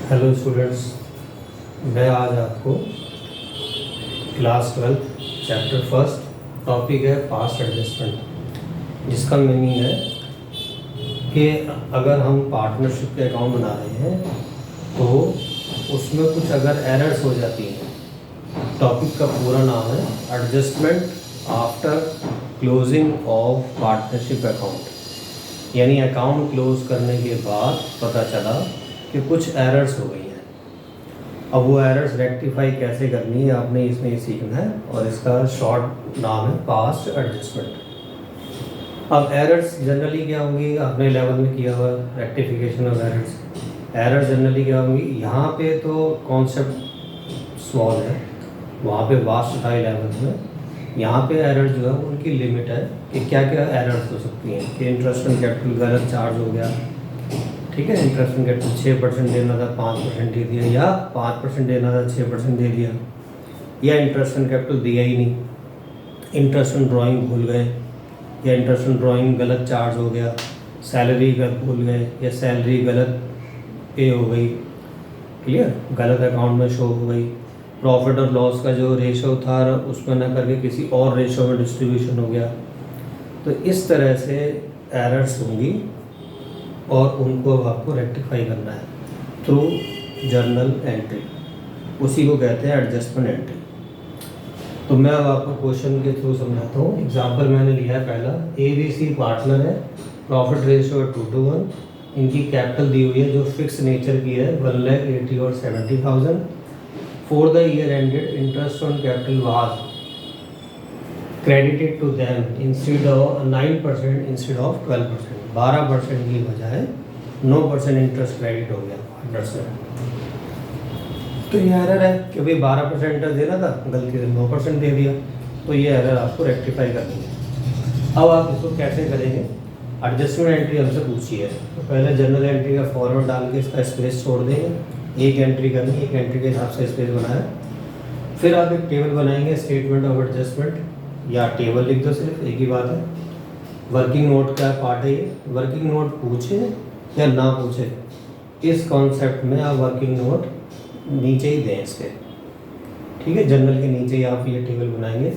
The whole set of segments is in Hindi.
हेलो स्टूडेंट्स, मैं आज आपको क्लास 12 चैप्टर फर्स्ट टॉपिक है पास्ट एडजस्टमेंट, जिसका मीनिंग है कि अगर हम पार्टनरशिप के अकाउंट बना रहे हैं तो उसमें कुछ अगर एरर्स हो जाती हैं। टॉपिक का पूरा नाम है adjustment after closing of partnership account, यानी अकाउंट क्लोज करने के बाद पता चला कि कुछ एरर्स हो गई हैं। अब वो एरर्स रेक्टिफाई कैसे करनी है आपने इसमें ये सीखना है, और इसका शॉर्ट नाम है पास्ट एडजस्टमेंट। अब एरर्स जनरली क्या होंगी, आपने लेवल में किया हुआ rectification of errors. Error generally क्या होंगी, यहाँ पे तो कॉन्सेप्ट स्मॉल है, वहाँ पे वास्ट था लेवल में। यहाँ पे एरर जो है उनकी लिमिट है कि क्या क्या एरर्स हो सकती हैं कि इंटरेस्ट ऑन कैपिटल गलत चार्ज हो गया, ठीक है। इंटरेस्ट ऑन कैपिटल 6% देना था 5% दे दिया, या 5% देना था 6% दे दिया, या इंटरेस्ट ऑन कैपिटल दिया ही नहीं, इंटरेस्ट ऑन ड्राइंग भूल गए, या इंटरेस्ट ऑन ड्राइंग गलत चार्ज हो गया, सैलरी गलत भूल गए, या सैलरी गलत पे हो गई, क्लियर, गलत अकाउंट में शो हो गई। प्रॉफिट और लॉस का जो रेशो था उसमें ना करके किसी और रेशो में डिस्ट्रीब्यूशन हो गया। तो इस तरह से एरर्स होंगी और उनको अब आपको रेक्टिफाई करना है थ्रू जर्नल एंट्री, उसी को कहते हैं एडजस्टमेंट एंट्री। तो मैं अब आपको क्वेश्चन के थ्रू समझाता हूँ। एग्जांपल मैंने लिया है पहला, ABC पार्टनर है, प्रॉफिट रेशियो है 2:1, इनकी कैपिटल दी हुई है जो फिक्स नेचर की है 1,80,000 और 70,000। For the year ended interest on capital was credited to them instead of 9% instead of 12%, 12% की बजाय 9% इंटरेस्ट क्रेडिट हो गया पार्टनर से। तो ये एरर है कि भाई 12% इंटरेस्ट देना था, गलती से 9% दे दिया, तो ये एरर आपको रेक्टिफाई करनी है। अब आप इसको कैसे करेंगे, एडजस्टमेंट एंट्री हमसे पूछी है, तो पहले जनरल एंट्री का फॉर्मेट डाल के इसका स्पेस छोड़ देंगे, एक एंट्री करनी, एक एंट्री के हिसाब से स्पेस बनाया। फिर आप एक टेबल बनाएंगे, स्टेटमेंट ऑफ एडजस्टमेंट, या टेबल लिख दो, सिर्फ एक ही बात है। वर्किंग नोट का पार्ट है ये, वर्किंग नोट पूछे या ना पूछे, इस कॉन्सेप्ट में आप वर्किंग नोट नीचे ही दें इसके, ठीक है। जनरल के नीचे ही आप ये टेबल बनाएंगे।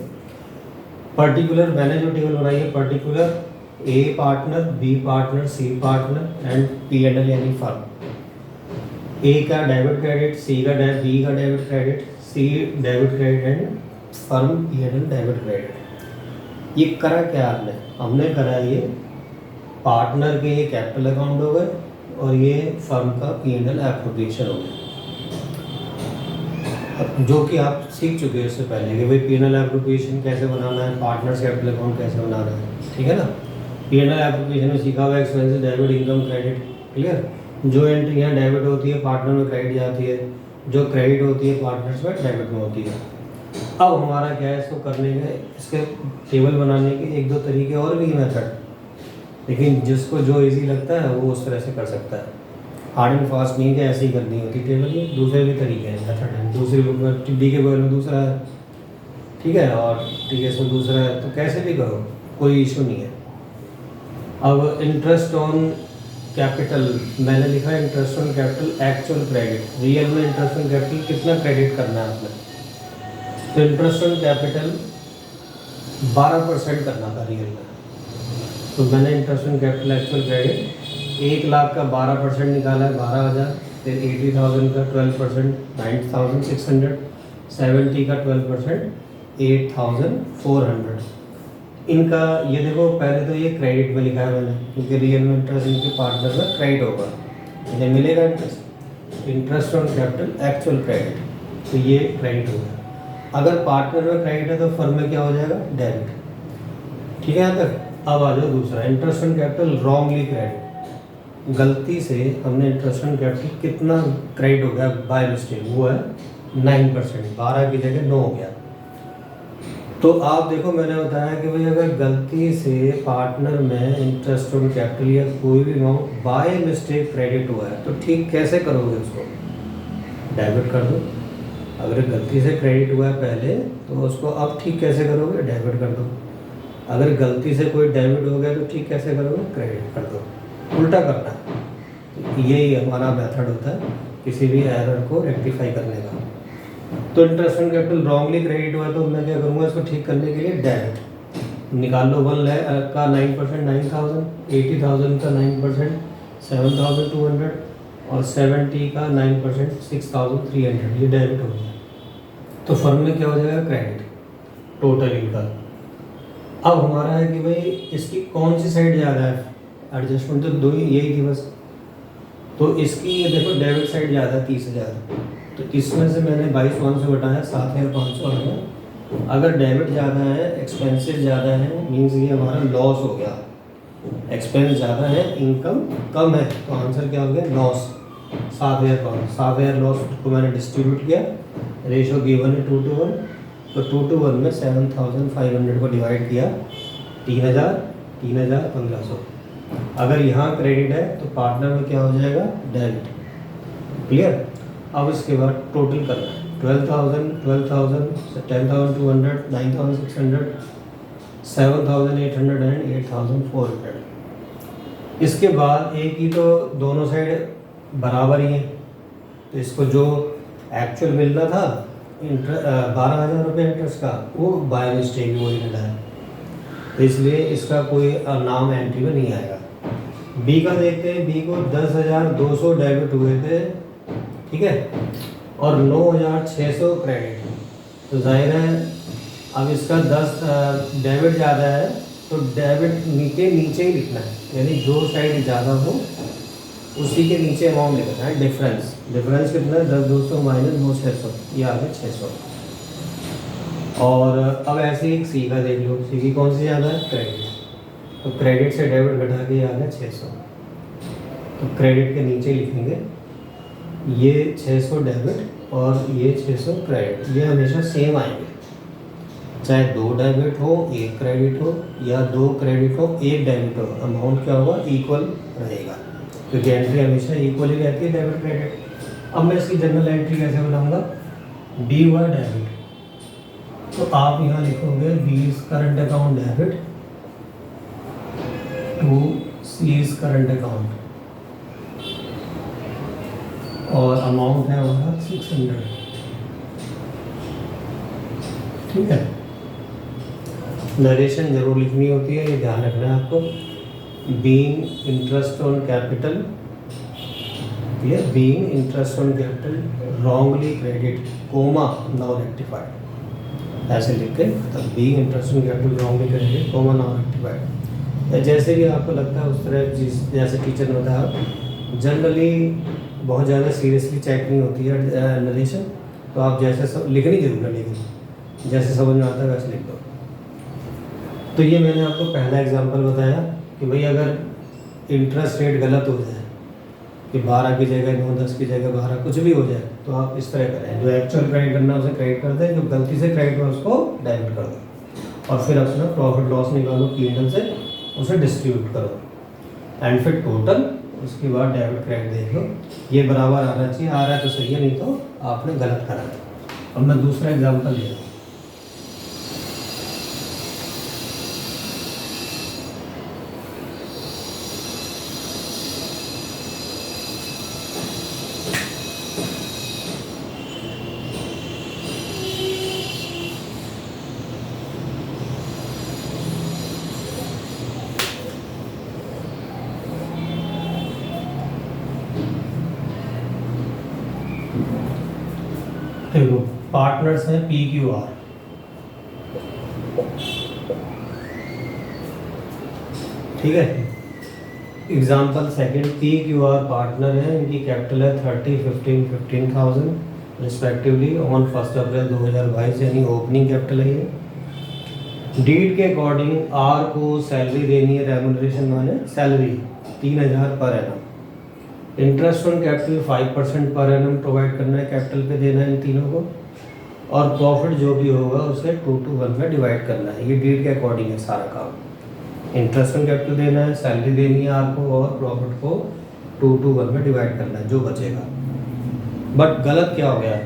पर्टिकुलर मैंने जो टेबल बनाई है, particular A partner, B partner, C partner and P&L यानी फर्म। A का डेबिट क्रेडिट, C का डेबिट, B का debit credit, C debit credit and firm P&L debit credit. ये करा क्या आपने, हमने करा ये पार्टनर के ये कैपिटल अकाउंट हो गए और ये फर्म का P&L एप्रोप्रिएशन हो गया, जो कि आप सीख चुके हैं इससे पहले कि भाई P&L एप्रोप्रिएशन कैसे बनाना है, पार्टनर्स कैपिटल अकाउंट कैसे बनाना है, ठीक है ना। P&L एप्रोप्रिएशन में सीखा हुआ expenses, debit, income, credit, clear. जो एंट्री यहाँ डेबिट होती है पार्टनर में क्रेडिट जाती है, जो क्रेडिट होती है पार्टनर्स में डेबिट में होती है। अब हमारा क्या है, इसको करने के, इसके टेबल बनाने के एक दो तरीके और भी मेथड, लेकिन जिसको जो इजी लगता है वो उस तरह से कर सकता है। हार्ड एंड फास्ट नहीं कि ऐसे ही करनी होती टेबल, ये दूसरे भी तरीके हैं, मेथड हैं। दूसरी बुक में डी के बोल में दूसरा है, ठीक है, और TS में दूसरा है, तो कैसे भी करो, कोई इशू नहीं है। अब इंटरेस्ट ऑन कैपिटल मैंने लिखा है, interest on capital actual credit, real में इंटरेस्ट ऑन कैपिटल कितना क्रेडिट करना है आपने। तो इंटरेस्ट ऑन कैपिटल 12% करना था रियल में, तो मैंने interest on capital actual credit 1 lakh का 12% निकाला है 12,000, फिर 80,000 का 12% 9,600, 70 का 12% 8,400। इनका ये देखो, पहले तो ये क्रेडिट में लिखा है मैंने, क्योंकि रियल में इंटरेस्ट इनके पार्टनर का क्रेडिट होगा, इन्हें मिलेगा interest. Interest on capital actual credit, तो ये क्रेडिट होगा। अगर पार्टनर में क्रेडिट है तो फर्म में क्या हो जाएगा, डेबिट, ठीक है यहाँ तक। अब आ जाओ दूसरा, interest on capital wrongly credit, गलती से हमने इंटरेस्ट ऑन कैपिटल कितना क्रेडिट हो गया बाय मिस्टेक, वो है 9%, 12 की जगह 9 हो गया। तो आप देखो, मैंने बताया कि भाई अगर गलती से पार्टनर में इंटरेस्ट ऑन कैपिटल या कोई भी अमाउंट बाय मिस्टेक क्रेडिट हुआ है, तो ठीक कैसे करोगे उसको, डेबिट कर दो। अगर गलती से क्रेडिट हुआ है पहले, तो उसको अब ठीक कैसे करोगे, डेबिट कर दो। अगर गलती से कोई डेबिट हो गया तो ठीक कैसे करोगे, क्रेडिट कर दो, उल्टा करना है। यही हमारा मेथड होता है किसी भी एरर को रेक्टिफाई करने का। तो interest on capital wrongly credit हुआ तो मैं क्या करूँगा, इसको ठीक करने के लिए डेबिट निकाल लो। 1 लाख का 9% 9,000, 80,000 का 9% 7,200 और 70 का 9% 6,300, ये डेबिट हो गया। तो फर्म में क्या हो जाएगा, क्रेडिट टोटल इनकम। अब हमारा है कि भाई इसकी कौन सी साइड ज़्यादा है, एडजस्टमेंट तो दो ही यही थी बस। तो इसकी ये देखो डेबिट साइड ज़्यादा है 30,000, तो इसमें से मैंने 22,100 से घटाया 7,500 आ गया। अगर डेबिट ज़्यादा है, एक्सपेंसिव ज़्यादा है, मीन्स ये हमारा लॉस हो गया। एक्सपेंस ज़्यादा है, इनकम कम है, तो आंसर क्या हो गया, लॉस। 7,000 लॉस को मैंने डिस्ट्रीब्यूट किया, रेशो गिवन है 2 to 1, तो 2 to 1 में 7,500 को डिवाइड किया, 3,000 1500। अगर यहाँ क्रेडिट है तो पार्टनर में क्या हो जाएगा, डेबिट। क्लियर। अब इसके बाद टोटल करना है, 12,000 10,200 9,600 7,800 एंड 8,400। इसके बाद एक ही तो दोनों साइड बराबर ही है, तो इसको जो एक्चुअल मिलना था 12,000 रुपये इंटरेस्ट का, वो बाय मिस्टेक वो ही मिला है, तो इसलिए इसका कोई नाम एंट्री में नहीं आएगा। बी का देखते हैं, बी को 10,200 डेबिट हुए थे, ठीक है, और 9,600 क्रेडिट। तो जाहिर है अब इसका 10 डेबिट ज़्यादा है तो डेबिट नीचे ही लिखना है, यानी जो साइड ज़्यादा हो उसी के नीचे अमाउंट लिखना है। डिफरेंस कितना है, 10,200 माइनस 9,600, ये आ गया 600। और अब ऐसे ही सी का देख लो, सी की कौन सी ज़्यादा है, क्रेडिट, तो क्रेडिट से डेबिट घटा के आ गया 600, तो क्रेडिट के नीचे लिखेंगे ये 600 डेबिट और ये 600 क्रेडिट, ये हमेशा सेम आएंगे, चाहे 2 डेबिट हो 1 क्रेडिट हो या 2 क्रेडिट हो 1 डेबिट हो, अमाउंट क्या होगा, इक्वल रहेगा, क्योंकि एंट्री हमेशा इक्वल ही रहती है डेबिट क्रेडिट। अब मैं इसकी जनरल एंट्री कैसे बनाऊंगा, बी हुआ डेबिट, तो आप यहाँ लिखोगे B is current account debit to C is current account, और अमाउंट है हमारा 600, ठीक है। नरेशन जरूर लिखनी होती है, ये ध्यान रखना है आपको। बीइंग इंटरेस्ट ऑन कैपिटल, ये being interest on capital wrongly credit comma now rectified, ऐसे लिख के तब being interest on capital wrongly credit comma now rectified. जैसे भी आपको लगता है उस तरह जैसे टीचर ने बताया, जनरली बहुत ज़्यादा सीरियसली चेक नहीं होती है नरेशन, तो आप जैसे सब लिखनी जरूर है, लेकिन जैसे समझ में आता है वैसे लिख दो। तो ये मैंने आपको पहला एग्जांपल बताया कि भाई अगर इंटरेस्ट रेट गलत हो जाए कि 12 की जगह 9, 10 की जगह 12, कुछ भी हो जाए, तो आप इस तरह करें, जो एक्चुअल क्रेडिट करना है उसे क्रेडिट कर दें, जो गलती से क्रेडिट हुआ उसको डेबिट कर दो, और फिर अपना प्रॉफिट लॉस निकालो P&L से, उसे डिस्ट्रीब्यूट करो, एंड फिर टोटल, उसके बाद डेबिट क्रेडिट देख लो, ये बराबर आना चाहिए, आ रहा है तो सही है, नहीं तो आपने गलत करा है। अब मैं दूसरा एग्जांपल ले रहा हूँ। देखो पार्टनर्स हैं PQR, ठीक है। एग्जांपल सेकंड, PQR पार्टनर है, इनकी कैपिटल है 30, 15, 15,000 रिस्पेक्टिवली ऑन 1 अप्रैल 2022, यानी ओपनिंग कैपिटल है ये। डीड के अकॉर्डिंग R को सैलरी देनी है, रेम्यूनरेशन माने salary 3,000 per annum, interest on capital 5% per annum provide करना है, कैपिटल पे देना है इन तीनों को, और प्रॉफिट जो भी होगा उसे 2 to 1 में डिवाइड करना है। ये डीड के अकॉर्डिंग है सारा काम, इंटरेस्ट ऑन कैपिटल देना है, सैलरी देनी है आपको, और प्रॉफिट को 2 to 1 में डिवाइड करना है जो बचेगा। बट गलत क्या हो गया,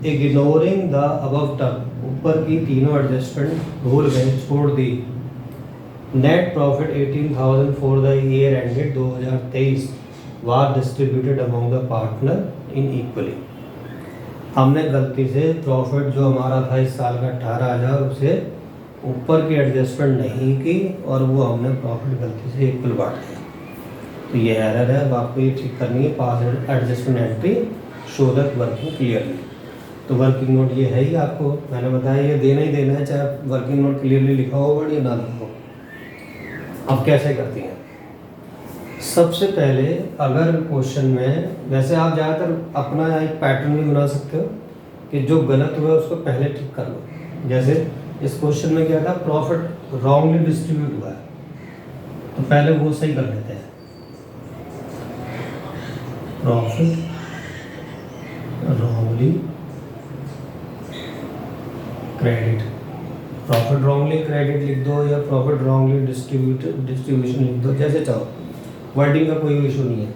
इग्नोरिंग द अबव टर्म, ऊपर की तीनों एडजस्टमेंट भूल गए, छोड़ दी। Net profit 18,000 for the year ended 2023 was distributed among the partner in equally. हमने गलती से प्रॉफिट जो हमारा था इस साल का 18,000 उसे ऊपर की एडजस्टमेंट नहीं की और वो हमने प्रॉफिट गलती से इक्वल बांट दिया। तो ये एरर है, अब आपको ये ठीक करनी है। पास adjustment entry show that working clearly. तो वर्किंग नोट ये है ही, आपको मैंने बताया ये देना ही देना है, चाहे वर्किंग नोट क्लियरली लिखा हो या ना लिखा हो। अब कैसे करती हैं? सबसे पहले अगर क्वेश्चन में, वैसे आप ज़्यादातर अपना एक पैटर्न भी बना सकते हो कि जो गलत हुआ है उसको पहले ठीक कर लो। जैसे इस क्वेश्चन में क्या था, प्रॉफिट रॉन्गली डिस्ट्रीब्यूट हुआ है, तो पहले वो सही कर लेते हैं। Profit wrongly credit, profit wrongly credit लिख दो या प्रॉफिट रॉन्गली डिस्ट्रीब्यूशन लिख दो, जैसे चाहो, वर्डिंग का कोई इशू नहीं है।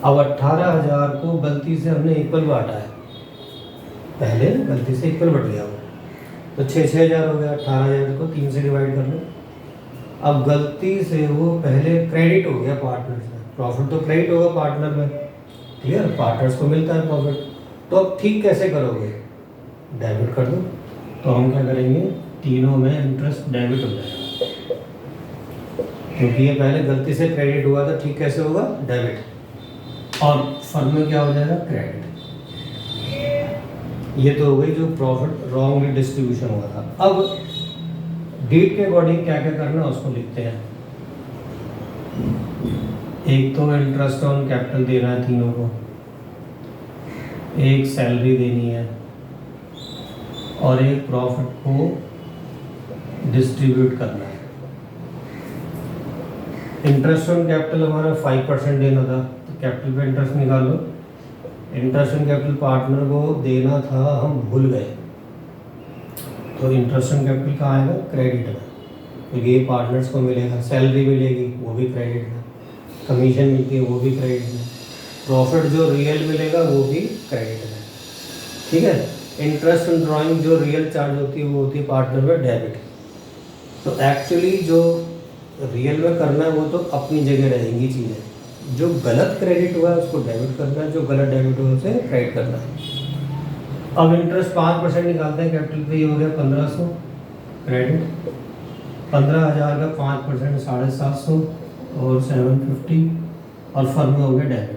अब 18,000 को गलती से हमने इक्वल बांटा है, पहले गलती से इक्वल बढ़ गया वो, तो 6,000 हो गया। 18,000 को 3 से डिवाइड कर लो। अब गलती से वो पहले क्रेडिट हो गया पार्टनर्स में, प्रॉफिट तो क्रेडिट होगा पार्टनर में, क्लियर, पार्टनर्स को मिलता है प्रॉफिट। तो अब ठीक कैसे करोगे? डेबिट कर दो। तो हम क्या करेंगे, तीनों में इंटरेस्ट डेबिट हो जाएगा, क्योंकि ये पहले गलती से क्रेडिट हुआ था, ठीक कैसे होगा? डेबिट। और फर्म में क्या हो जाएगा? क्रेडिट। ये तो हो गई जो प्रॉफिट रॉन्गली डिस्ट्रीब्यूशन हुआ था। अब डेट के अकॉर्डिंग क्या क्या करना है उसको लिखते हैं। एक तो इंटरेस्ट ऑन कैपिटल देना है तीनों को, एक सैलरी देनी है और एक प्रॉफिट को डिस्ट्रीब्यूट करना है। इंटरेस्ट ऑन कैपिटल हमारा 5% देना था, तो कैपिटल पे इंटरेस्ट निकाल लो। इंटरेस्ट ऑन कैपिटल पार्टनर को देना था, हम भूल गए, तो इंटरेस्ट ऑन कैपिटल कहाँ आएगा? क्रेडिट में, क्योंकि ये पार्टनर्स को मिलेगा। सैलरी मिलेगी वो भी क्रेडिट में, कमीशन मिलती है वो भी क्रेडिट में, प्रॉफिट जो रियल मिलेगा वो भी क्रेडिट में, ठीक है। इंटरेस्ट ऑन ड्राइंग जो रियल चार्ज होती है वो होती है पार्टनर में डेबिट। तो एक्चुअली जो रियल में करना है वो तो अपनी जगह रहेंगी चीज़ें, जो गलत क्रेडिट हुआ है उसको डेबिट करना है, जो गलत डेबिट हुआ है उसे क्रेडिट करना है। अब इंटरेस्ट 5% निकालते हैं कैपिटल पे, ये हो गया 1,500 क्रेडिट। 15,000 का 5% 750 और 750, और फर्म में हो गया डेबिट।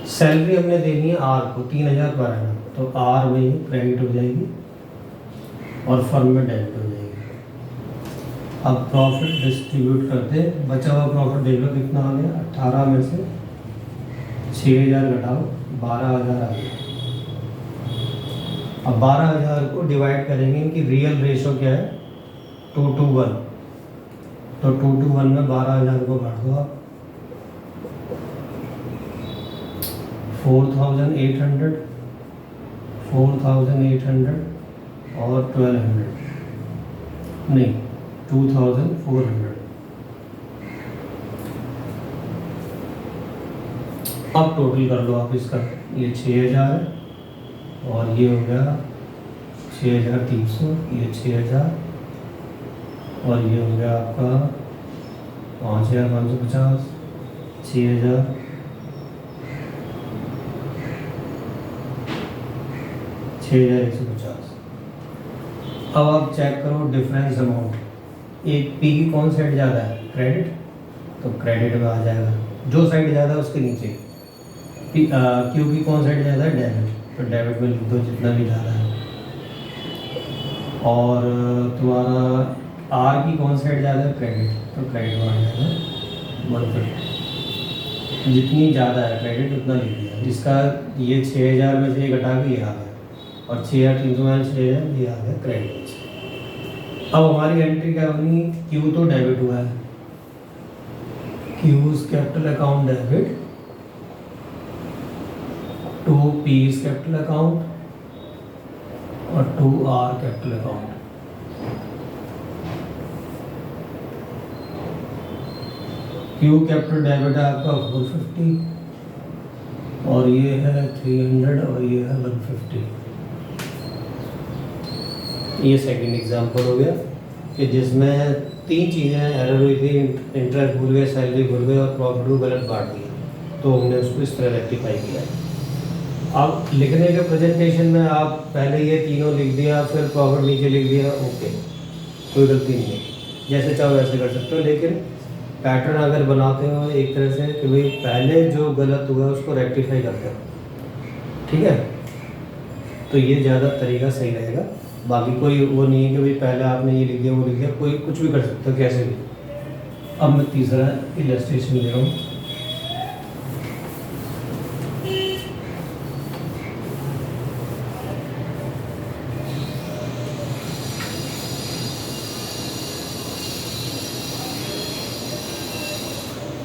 सैलरी हमने देनी है आर को 3,000 पर आना, तो आर में ही क्रेडिट हो जाएगी और फर्म में डेबिट हो जाएगी। अब प्रॉफिट डिस्ट्रीब्यूट करते, बचा हुआ प्रॉफिट देख लो कितना आ गया, 18 में से 6,000 घटाओ 12,000 आ गया। अब 12,000 को डिवाइड करेंगे, इनकी रियल रेशो क्या है? 2:1, तो 2:1 में 12,000 को काट दो आप। 4,800 और 1,200, नहीं 2,400। अब टोटल कर लो आप इसका, ये 6,000 है और ये हो गया 6,300, ये 6,000 और ये हो गया आपका 5,550, 6,000, 6,150। अब आप चेक करो डिफरेंस अमाउंट, एक पी की कौन साइड ज़्यादा है? क्रेडिट, तो क्रेडिट में आ जाएगा। जो साइड ज़्यादा है उसके नीचे क्यू की कौन साइड ज़्यादा है? डेबिट, तो डेबिट में लिख दो जितना भी ज़्यादा है। और तुम्हारा आर की कौन साइड ज़्यादा है? क्रेडिट, तो क्रेडिट में आ जाएगा 150। जितनी ज़्यादा है क्रेडिट उतना लिख दिया, जिसका ये 6,000 में से ये घटा के ये आ गया, और 6,300 में 6,000 ये आ गया क्रेडिट। अब हमारी एंट्री क्या होगी? क्यू तो डेबिट हुआ है, Q is capital account debit to P is capital account और to R capital account. Q capital debit है आपका 450 और ये है 300 और ये है 150। ये सेकंड एग्जांपल हो गया कि जिसमें 3 चीज़ें एरर हुई थी, इंटरेस्ट भूल गए, सैलरी भूल गए और प्रॉफिट को गलत बांट दिया। तो हमने उसको इस तरह रेक्टिफाई किया है। अब लिखने के प्रेजेंटेशन में आप पहले ये तीनों लिख दिया, फिर प्रॉफिट नीचे लिख दिया, ओके, कोई गलती नहीं है, जैसे चाहो वैसे कर सकते हो। लेकिन पैटर्न अगर बनाते हो एक तरह से कि भाई पहले जो गलत हुआ उसको रेक्टिफाई करते हो, ठीक है, तो ये ज़्यादा तरीका सही रहेगा। बाकी कोई वो नहीं है कि भाई पहले आपने ये लिख दिया वो लिख दिया, कोई कुछ भी कर सकते हो कैसे भी। अब मैं तीसरा इलस्ट्रेशन ले रहा हूँ।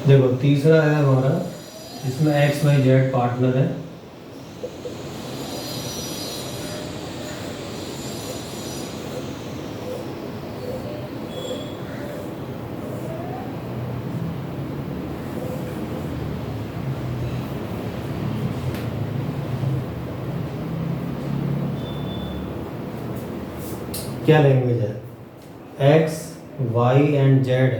देखो तीसरा है हमारा, इसमें एक्स वाई जेड पार्टनर है। क्या लैंग्वेज है? X Y and Z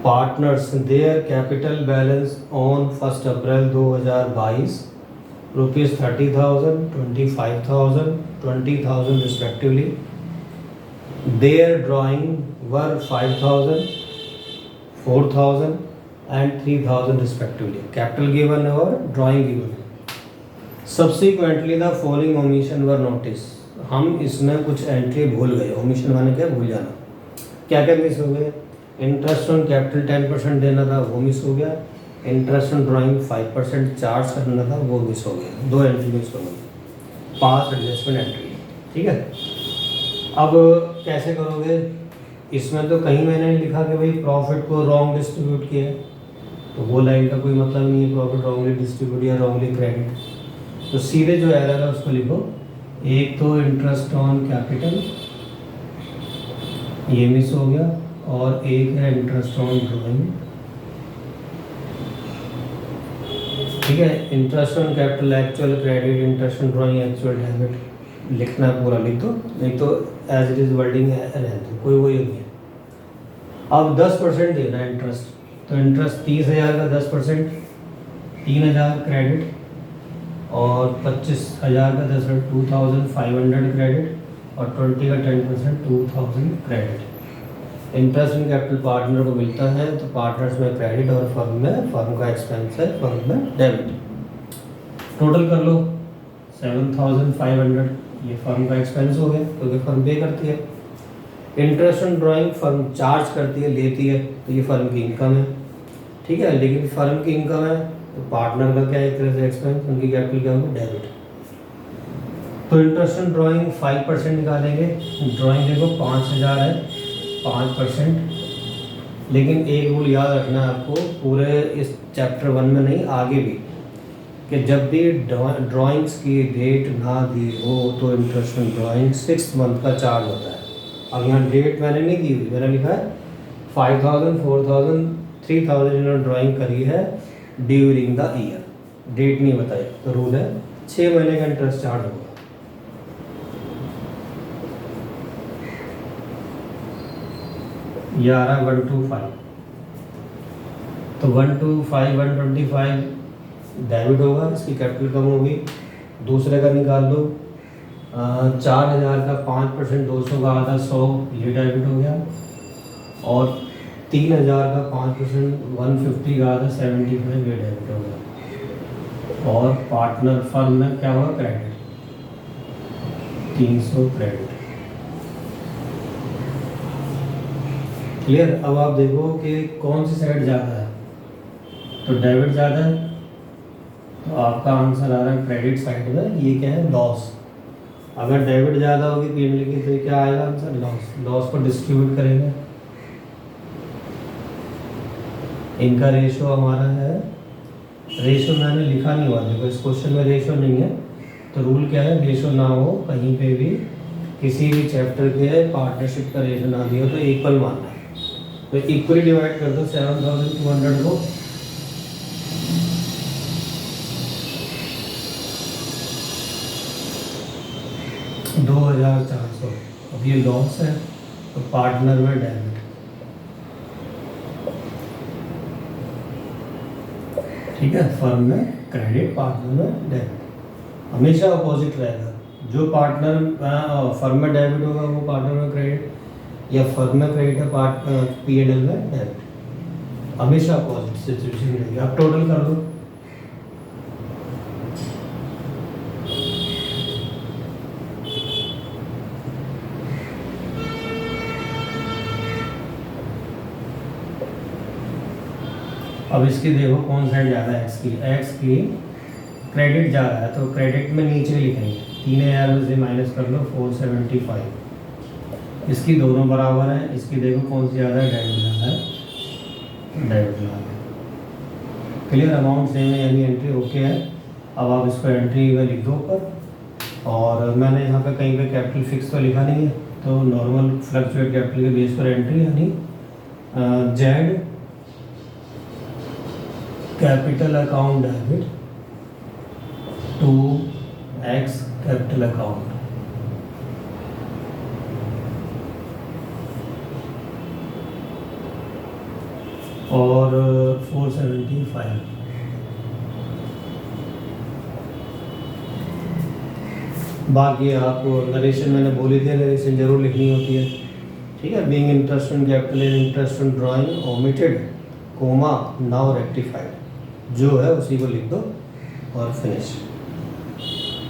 partners, their capital balance on 1 April 2022 rupees 30,000, 25,000, 20,000 respectively. Their drawing were 5,000, 4,000 and 3,000 respectively. Capital given है और ड्राइंग गिवन है। Subsequently the following omission were notice. हम इसमें कुछ एंट्री भूल गए। ओमिशन माने क्या? भूल जाना। क्या क्या मिस हो गए? इंटरेस्ट ऑन कैपिटल 10% देना था, वो मिस हो गया। इंटरेस्ट ऑन ड्राइंग 5% चार्ज करना था, वो मिस हो गया। 2 एंट्री मिस हो गई, पास एडजस्टमेंट एंट्री, ठीक है। अब कैसे करोगे? इसमें तो कहीं मैंने लिखा कि भाई प्रॉफिट को रॉन्ग डिस्ट्रीब्यूट किया है, तो वो लाइन का कोई मतलब नहीं है, प्रॉफिट रॉन्गली डिस्ट्रीब्यूट या रॉन्गली क्रेडिट। तो सीधे जो एरर है उसको लिखो। एक तो इंटरेस्ट ऑन कैपिटल, ये मिस हो गया, और एक है इंटरेस्ट ऑन ड्राइंग, ठीक है। Interest on capital actual credit, interest on drawing actual debit. लिखना पूरा लिख दो, नहीं तो एज इट इज वर्डिंग रहने दो, कोई वही नहीं है। अब 10% देना है इंटरेस्ट, तो इंटरेस्ट 30,000 का 10% 3,000 क्रेडिट, और 25,000 का 10% 2,500 क्रेडिट, और 20 का 10% 2,000 credit. Interest in capital partner को मिलता है, तो पार्टनर्स में क्रेडिट और फर्म में, फर्म का एक्सपेंस है, फर्म में डेबिट। टोटल कर लो 7,500, ये फर्म का एक्सपेंस हो गया क्योंकि फर्म पे करती है। Interest on drawing firm charge करती है, लेती है, तो ये फर्म की इनकम है, ठीक है। लेकिन फर्म की इनकम है तो पार्टनर का क्या है? एक तरह से एक्सपेंस, उनकी कैपिटल क्या होगी? डेबिट। तो इंटरेस्ट ऑन ड्राइंग 5% निकालेंगे। ड्राइंग देखो 5,000 है, 5%। लेकिन एक रूल याद रखना है आपको, पूरे इस चैप्टर 1 में नहीं, आगे भी, कि जब भी ड्राइंग्स की डेट ना दी हो तो इंटरेस्ट ऑन ड्राइंग 6 मंथ का चार्ज होता है। अब यहाँ डेट मैंने नहीं दी हुई, मैंने लिखा है 5,000, 4,000, 3,000 इन्होंने ड्राइंग करी है ड्यूरिंग द ईयर, डेट नहीं बताई। तो रूल है 6 महीने का इंटरेस्ट चार्ज होगा। ये आ रहा है 125, तो 125, 125 डेबिट होगा, इसकी कैपिटल कम होगी। दूसरे का निकाल लो, 4,000 का 5%, 200 का आधा 100, ये डेबिट हो गया। और 3,000 का 5%, 150 का आधा 75, ये डेबिट हो गया। और पार्टनर फर्म में क्या होगा? Credit, 300 credit. क्लियर? अब आप देखो कि कौन सी साइड ज़्यादा है, तो डेबिट ज़्यादा है, तो आपका आंसर आ रहा है क्रेडिट साइड में। ये क्या है? लॉस। अगर डेबिट ज़्यादा होगी पीएनएल की तो क्या आएगा आंसर? लॉस। लॉस को डिस्ट्रीब्यूट करेंगे। इनका रेशो हमारा है, रेशो मैंने लिखा नहीं हुआ, देखो इस क्वेश्चन में रेशो नहीं है, तो रूल क्या है? रेशो ना हो कहीं पे भी, किसी भी चैप्टर के पार्टनरशिप का रेशो ना दिया तो इक्वल मानना है। तो इक्वली डिवाइड कर दो 7,200 को, दो 2,400। अब ये लॉस है, तो पार्टनर में डेबिट, ठीक है, फर्म में क्रेडिट, पार्टनर में डेबिट, हमेशा अपोजिट रहेगा। जो पार्टनर फर्म में डेबिट होगा वो पार्टनर में क्रेडिट, या फर्म में क्रेडिट है P&L में डेबिट, हमेशा अपोजिट सिचुएशन रहेगी। आप टोटल कर दो। अब इसकी देखो कौन साइड जा रहा है, एक्स की क्रेडिट जा रहा है, तो क्रेडिट में नीचे लिखेंगे 3000 में से माइनस कर लो 475, इसकी दोनों बराबर है। इसकी देखो कौन सी ज़्यादा है, डेबिट ज़्यादा है, डेबिट ज़्यादा है। क्लियर, अमाउंट सेम है यानी एंट्री ओके है। अब आप इसको एंट्री में लिख दो ऊपर, और मैंने यहाँ पे कहीं पे कैपिटल फिक्स तो लिखा नहीं है, तो नॉर्मल फ्लक्चुएट कैपिटल के बेस पर एंट्री यानी Z capital account debit to X capital account. और 475 बाकी आप नरेशन मैंने बोली थी, नरेशन जरूर लिखनी होती है। ठीक है, being interest on capital and interest on drawing omitted comma now rectified, जो है उसी को लिख दो और फिनिश।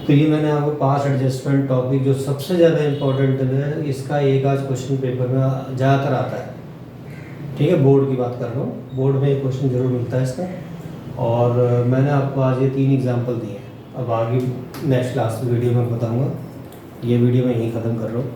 तो ये मैंने आपको पास एडजस्टमेंट टॉपिक जो सबसे ज़्यादा इम्पोर्टेंट है, इसका एक आध क्वेश्चन पेपर में ज़्यादातर आता है। ठीक है, बोर्ड की बात कर रहा हूँ, बोर्ड में एक क्वेश्चन जरूर मिलता है इसका। और मैंने आपको आज ये 3 एग्जाम्पल दिए हैं। अब आगे नेक्स्ट क्लास वीडियो में बताऊँगा। ये वीडियो मैं यहीं ख़त्म कर रहा हूँ।